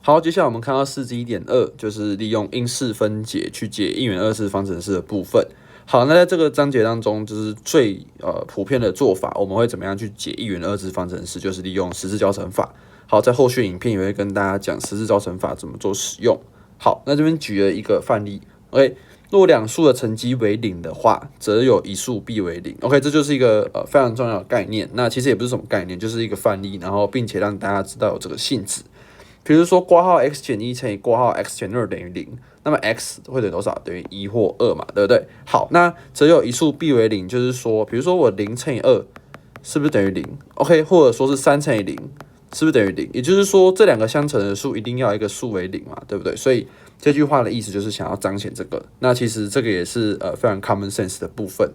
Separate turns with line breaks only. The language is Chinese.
好，接下来我们看到4G1.2，就是利用因式分解去解一元二次方程式的部分。好，那在这个章节当中，就是最普遍的做法，我们会怎么样去解一元二次方程式？就是利用十字交乘法。好，在后续影片也会跟大家讲十字交乘法怎么做使用。好，那这边举了一个范例 ，OK， 若两数的乘积为0的话，则有一数必为0。OK， 这就是一个非常重要的概念。那其实也不是什么概念，就是一个范例，然后并且让大家知道有这个性质。比如说，括号 x 减1乘以括号 x 减2等于0，那么 x 会等于多少？等于1或2嘛，对不对？好，那则有一数必为0，就是说，比如说我0乘以2是不是等于0 ？OK， 或者说是3乘以0是不是等于0？也就是说，这两个相乘的数一定要一个数为0嘛，对不对？所以这句话的意思就是想要彰显这个。那其实这个也是非常 common sense 的部分。